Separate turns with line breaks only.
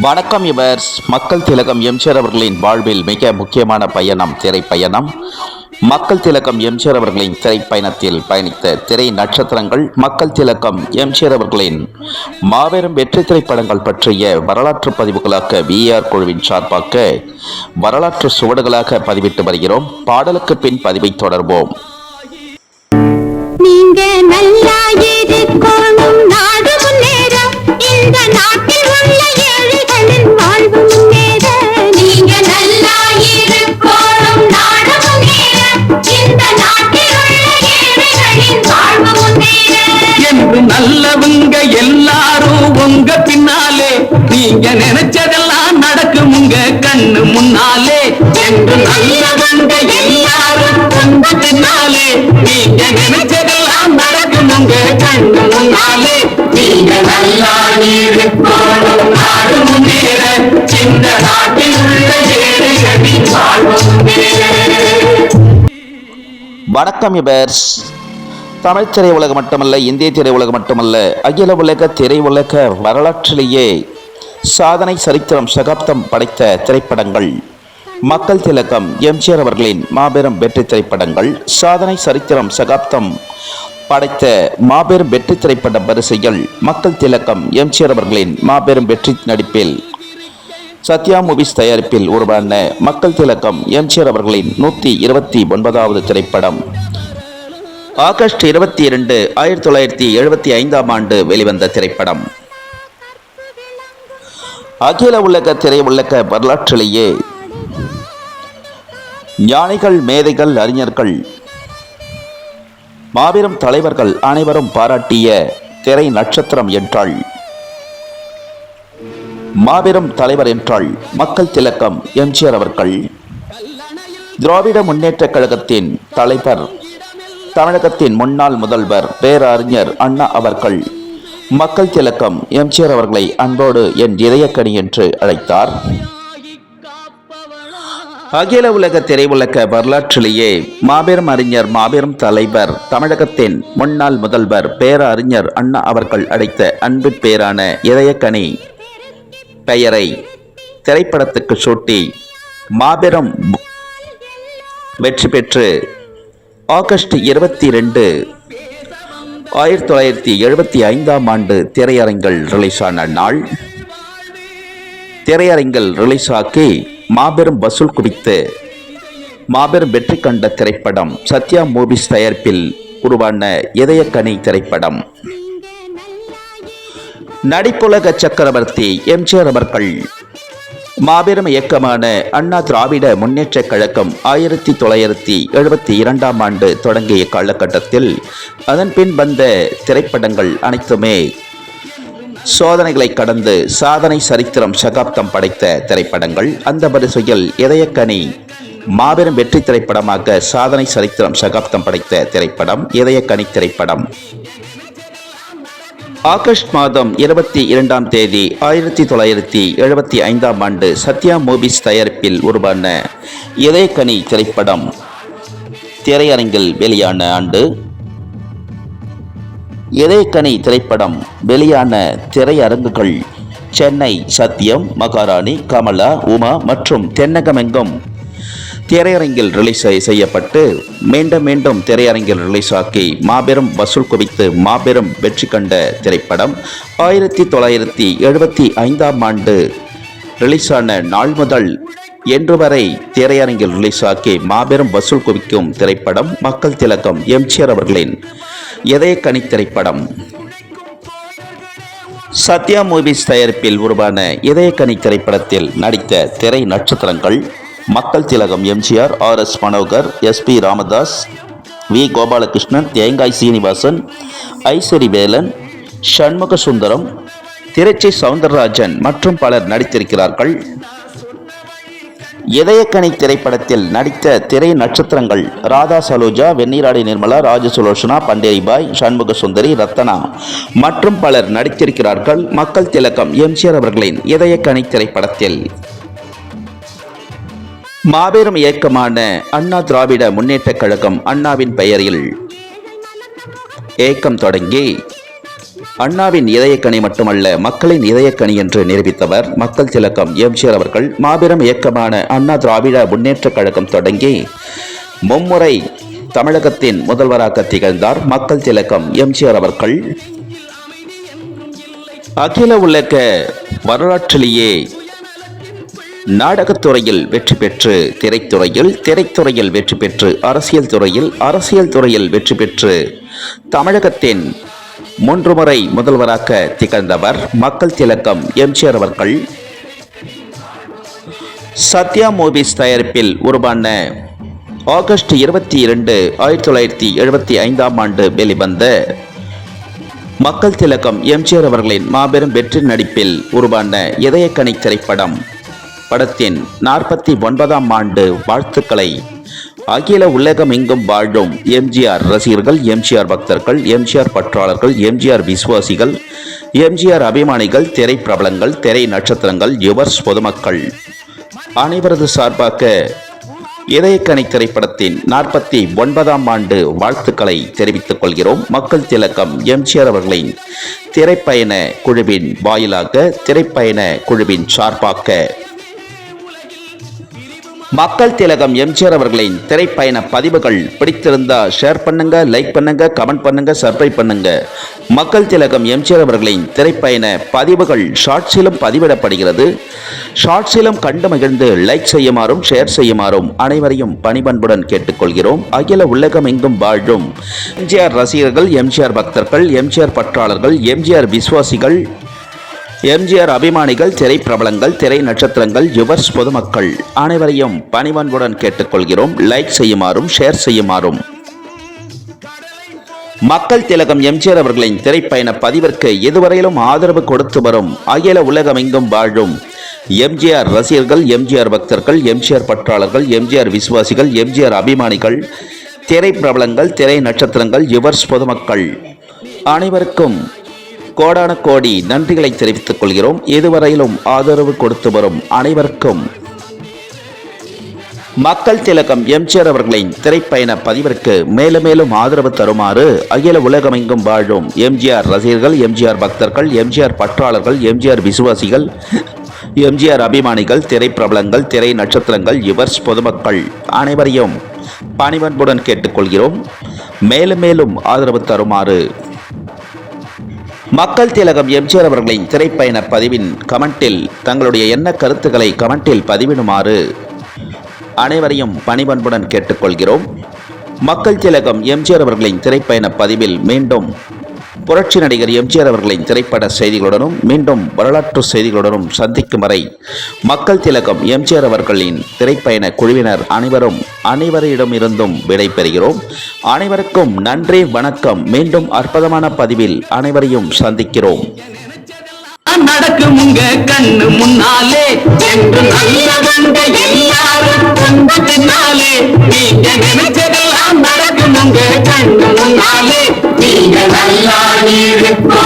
வணக்கம் யுவர்ஸ். மக்கள் திலகம் எம்ஜிஆர் அவர்களின் வாழ்வில் மிக முக்கியமான பயணம் திரைப்பயணம். மக்கள் திலகம் எம்ஜிஆர் அவர்களின் திரைப்பயணத்தில் பயணித்த திரை நட்சத்திரங்கள், மக்கள் திலகம் எம்ஜிஆர் அவர்களின் மாபெரும் வெற்றி திரைப்படங்கள் பற்றிய வரலாற்று பதிவுகளாக விஆர் குழுவின் சார்பாக வரலாற்று சுவடுகளாக பதிவிட்டு வருகிறோம். பாடலுக்கு பின் பதிவை தொடர்வோம்.
நீங்க நல்லா இருக்கணும், நாடு முன்னேற, இந்த நாட்டில் உள்ள ஏழைகளின் வாழ்வு முன்னேற. நீங்க நல்லா இருக்கணும், நாடு முன்னேற, இந்த நாட்டில் உள்ள ஏழைகளின் வாழ்வு முன்னேற.
என்று நல்லவங்க எல்லாரும் உங்க பின்னாலே, நீங்க நினைச்சதெல்லாம் நடக்கும் உங்க கண்ணு முன்னாலே. என்று நல்லவங்க எல்லாரும் உங்க பின்னாலே, நீங்க நினைச்சதெல்லாம் நடக்கும் உங்க கண்ணு முன்னாலே. நீங்க நல்லா இருக்கணும், நாடு முன்னேற, இந்த நாட்டில் உள்ள ஏழைகளின் வாழ்வு முன்னேற.
வணக்கம் யுவர்ஸ். தமிழ் திரையுலகம் மட்டுமல்ல, இந்திய திரையுலகம் மட்டுமல்ல, அகில உலக திரையுலக வரலாற்றிலேயே சாதனை சரித்திரம் சகாப்தம் படைத்த திரைப்படங்கள் மக்கள் திலகம் எம்ஜிஆர் அவர்களின் மாபெரும் வெற்றி திரைப்படங்கள். சாதனை சரித்திரம் சகாப்தம் படைத்த மாபெரும் வெற்றி திரைப்பட வரிசையில் மக்கள் திலகம் எம்ஜிஆர் அவர்களின் மாபெரும் வெற்றி நடிப்பில் சத்யா மூவிஸ் தயாரிப்பில் உருவான மக்கள் திலகம் எம்ஜிஆர் அவர்களின் 129வது திரைப்படம் ஆகஸ்ட் 22, 1975 வெளிவந்த திரைப்படம். அகில உலக திரையுலக வரலாற்றிலேயே ஞானிகள், மேதைகள், அறிஞர்கள், மாபெரும் தலைவர்கள் அனைவரும் பாராட்டிய திரை நட்சத்திரம் என்றால், மாபெரும் தலைவர் என்றால் மக்கள் திலகம் எம்ஜிஆர் அவர்கள். திராவிட முன்னேற்ற கழகத்தின் தலைவர், தமிழகத்தின் முன்னாள் முதல்வர் பேரறிஞர் அண்ணா அவர்கள் மக்கள் திலகம் எம்ஜிஆர் அவர்களை அன்போடு என் இதயக்கனி என்று அழைத்தார். அகில உலக திரையுலக வரலாற்றிலேயே மாபெரும் அறிஞர், மாபெரும் தலைவர், தமிழகத்தின் முன்னாள் முதல்வர் பேரறிஞர் அண்ணா அவர்கள் அழைத்த அன்பு பேரான இதயக்கனி பெயரை திரைப்படத்துக்கு சூட்டி மாபெரும் வெற்றி பெற்று ஆகஸ்ட் 22, 1975 திரையரங்கில் ரிலீஸான நாள். திரையரங்கில் ரிலீஸ் ஆக்கி மாபெரும் வசூல் குவித்து மாபெரும் வெற்றி கண்ட திரைப்படம் சத்யா மூவிஸ் தயாரிப்பில் உருவான இதயக்கனி திரைப்படம். நடிப்புலக சக்கரவர்த்தி எம்ஜிஆர் அவர்கள் மாபெரும் இயக்கமான அண்ணா திராவிட முன்னேற்ற கழகம் 1972 தொடங்கிய காலகட்டத்தில் அதன் பின் வந்த திரைப்படங்கள் அனைத்துமே சோதனைகளை கடந்து சாதனை சரித்திரம் சகாப்தம் படைத்த திரைப்படங்கள். அந்த வரிசையில் இதயக்கனி மாபெரும் வெற்றி திரைப்படமாக சாதனை சரித்திரம் சகாப்தம் படைத்த திரைப்படம் இதயக்கனி திரைப்படம். ஆகஸ்ட் மாதம் 22, 1975 சத்யா மூவிஸ் தயாரிப்பில் உருவான இதயக்கனி திரைப்படம் திரையரங்கில் வெளியான ஆண்டு. இதயக்கனி திரைப்படம் வெளியான திரையரங்குகள் சென்னை சத்யம், மகாராணி, கமலா, உமா மற்றும் தென்னகமெங்கும் திரையரங்கில் ரிலீஸ் செய்யப்பட்டு மீண்டும் திரையரங்கில் ரிலீஸ் ஆக்கி மாபெரும் வசூல் குவித்து மாபெரும் வெற்றி கண்ட திரைப்படம். 1975 ரிலீஸான நாள் முதல் இன்று வரை திரையரங்கில் ரிலீஸ் ஆக்கி மாபெரும் வசூல் குவிக்கும் திரைப்படம் மக்கள் திலகம் எம்ஜிஆர் அவர்களின் இதயக்கனி திரைப்படம். சத்யா மூவிஸ் தயாரிப்பில் உருவான இதயக்கனி திரைப்படத்தில் நடித்த திரை நட்சத்திரங்கள் மக்கள் திலகம் MGR, RS Manohar, SP Ramadoss, V Gopalakrishnan, தேங்காய் சீனிவாசன், ஐஸ்வரி வேலன், சண்முக சுந்தரம், திருச்சி சவுந்தரராஜன் மற்றும் பலர் நடித்திருக்கிறார்கள். இதயக்கனி திரைப்படத்தில் நடித்த திரை நட்சத்திரங்கள் ராதா சலோஜா, வெந்நீராடி நிர்மலா, ராஜசுலோசனா, பண்டேரிபாய், சண்முக சுந்தரி, ரத்தனா மற்றும் பலர் நடித்திருக்கிறார்கள். மக்கள் திலகம் எம்ஜிஆர் அவர்களின் இதயக்கனி திரைப்படத்தில் மாபெரும் இயக்கமான அண்ணா திராவிட முன்னேற்ற கழகம் அண்ணாவின் பெயரில் இயக்கம் தொடங்கி அண்ணாவின் இதயக்கனி மட்டுமல்ல, மக்களின் இதயக்கனி என்று நிரூபித்தவர் மக்கள் திலகம் எம்ஜிஆர் அவர்கள். மாபெரும் இயக்கமான அண்ணா திராவிட முன்னேற்றக் கழகம் தொடங்கி மும்முறை தமிழகத்தின் முதல்வராக திகழ்ந்தார் மக்கள் திலகம் எம்ஜிஆர் அவர்கள். அகில உலக வரலாற்றிலேயே நாடகத்துறையில் வெற்றி பெற்று திரைத்துறையில் வெற்றி பெற்று அரசியல் துறையில் வெற்றி பெற்று தமிழகத்தின் 3 முறை முதல்வராக திகழ்ந்தவர் மக்கள் திலகம் எம்ஜிஆர் அவர்கள். சத்யா மூவிஸ் தயாரிப்பில் உருவான ஆகஸ்ட் 22, 1975ஆம் ஆண்டு வெளிவந்த மக்கள் திலகம் எம்ஜிஆர் அவர்களின் மாபெரும் வெற்றி நடிப்பில் உருவான இதயக்கனி திரைப்படம் படத்தின் 49ஆம் ஆண்டு வாழ்த்துக்களை அகில உலகம் எங்கும் வாழும் எம்ஜிஆர் ரசிகர்கள், எம்ஜிஆர் பக்தர்கள், எம்ஜிஆர் பற்றாளர்கள், எம்ஜிஆர் விசுவாசிகள், எம்ஜிஆர் அபிமானிகள், திரை பிரபலங்கள், திரை நட்சத்திரங்கள், யுவர்ஸ் பொதுமக்கள் அனைவரது சார்பாக இதயக்கனி திரைப்படத்தின் 49ஆம் ஆண்டு வாழ்த்துக்களை தெரிவித்துக் கொள்கிறோம். மக்கள் திலகம் எம்ஜிஆர் அவர்களின் திரைப்பயண குழுவின் வாயிலாக, திரைப்பயண குழுவின் சார்பாக மக்கள் திலகம் எம்ஜிஆர் அவர்களின் திரைப்பயண பதிவுகள் பிடித்திருந்தா ஷேர் பண்ணுங்க, லைக் பண்ணுங்க, கமெண்ட் பண்ணுங்க, சப்ஸ்கிரைப் பண்ணுங்க. மக்கள் திலகம் எம்ஜிஆர் அவர்களின் திரைப்பயண பதிவுகள் ஷார்ட்ஸிலும் பதிவிடப்படுகிறது. ஷார்ட்ஸிலும் கண்டு மகிழ்ந்து லைக் செய்யுமாறும் ஷேர் செய்யுமாறும் அனைவரையும் பணிபன்புடன் கேட்டுக்கொள்கிறோம். அகில உலகம் எங்கும் வாழும் எம்ஜிஆர் ரசிகர்கள், எம்ஜிஆர் பக்தர்கள், எம்ஜிஆர் பற்றாளர்கள், எம்ஜிஆர் விசுவாசிகள், எம்ஜிஆர் அபிமானிகள், திரை பிரபலங்கள், திரை நட்சத்திரங்கள், யுவர்ஸ் பொதுமக்கள் அனைவரையும் பணிவன்புடன் கேட்டுக்கொள்கிறோம். லைக் செய்யுமாறும் ஷேர் செய்யுமாறும். மக்கள் திலகம் எம்ஜிஆர் அவர்களின் திரைப்பயண பதிவிற்கு இதுவரையிலும் ஆதரவு கொடுத்து வரும் அகில உலகம் எங்கும் வாழும் எம்ஜிஆர் ரசிகர்கள், எம்ஜிஆர் பக்தர்கள், எம்ஜிஆர் பற்றாளர்கள், எம்ஜிஆர் விசுவாசிகள், எம்ஜிஆர் அபிமானிகள், திரை பிரபலங்கள், திரை நட்சத்திரங்கள், யுவர்ஸ் பொதுமக்கள் அனைவருக்கும் கோடான கோடி நன்றிகளை தெரிவித்துக் கொள்கிறோம். இதுவரையிலும் ஆதரவு கொடுத்து வரும் அனைவருக்கும் மக்கள் திலகம் எம்ஜிஆர் அவர்களின் திரைப்பயண பதிவிற்கு மேலும் மேலும் ஆதரவு தருமாறு அகில உலகமெங்கும் வாழும் எம்ஜிஆர் ரசிகர்கள், எம்ஜிஆர் பக்தர்கள், எம்ஜிஆர் பற்றாளர்கள், எம்ஜிஆர் விசுவாசிகள், எம்ஜிஆர் அபிமானிகள், திரை பிரபலங்கள், திரை நட்சத்திரங்கள், யுவர்ஸ் பொதுமக்கள் அனைவரையும் பணிவன்புடன் கேட்டுக்கொள்கிறோம். மேலும் மேலும் ஆதரவு தருமாறு மக்கள் திலகம் எம்ஜிஆர் அவர்களின் திரைப்பயண பதிவின் கமெண்டில் தங்களுடைய எண்ண கருத்துக்களை கமெண்டில் பதிவிடுமாறு அனைவரையும் பணிபன்புடன் கேட்டுக்கொள்கிறோம். மக்கள் திலகம் எம்ஜிஆர் அவர்களின் திரைப்பயண பதிவில் மீண்டும் புரட்சி நடிகர் எம்ஜிஆர் அவர்களின் திரைப்பட செய்திகளுடனும் மீண்டும் வரலாற்று செய்திகளுடனும் சந்திக்கும் வரை மக்கள் திலகம் எம்ஜிஆர் அவர்களின் திரைப்பயண குழுவினர் அனைவரிடமிருந்தும் விடைபெறுகிறோம். அனைவருக்கும் நன்றி, வணக்கம். மீண்டும் அற்புதமான பதிவில் அனைவரையும் சந்திக்கிறோம்.
நடக்கும் உங்க கண்ணு முன்னாலே என்று நல்லவங்க எல்லாரும் உங்க பின்னாலே, நீங்க நினைச்சதெல்லாம் நடக்கும் உங்க கண்ணு முன்னாலே. நீங்க நல்லா இருக்கோ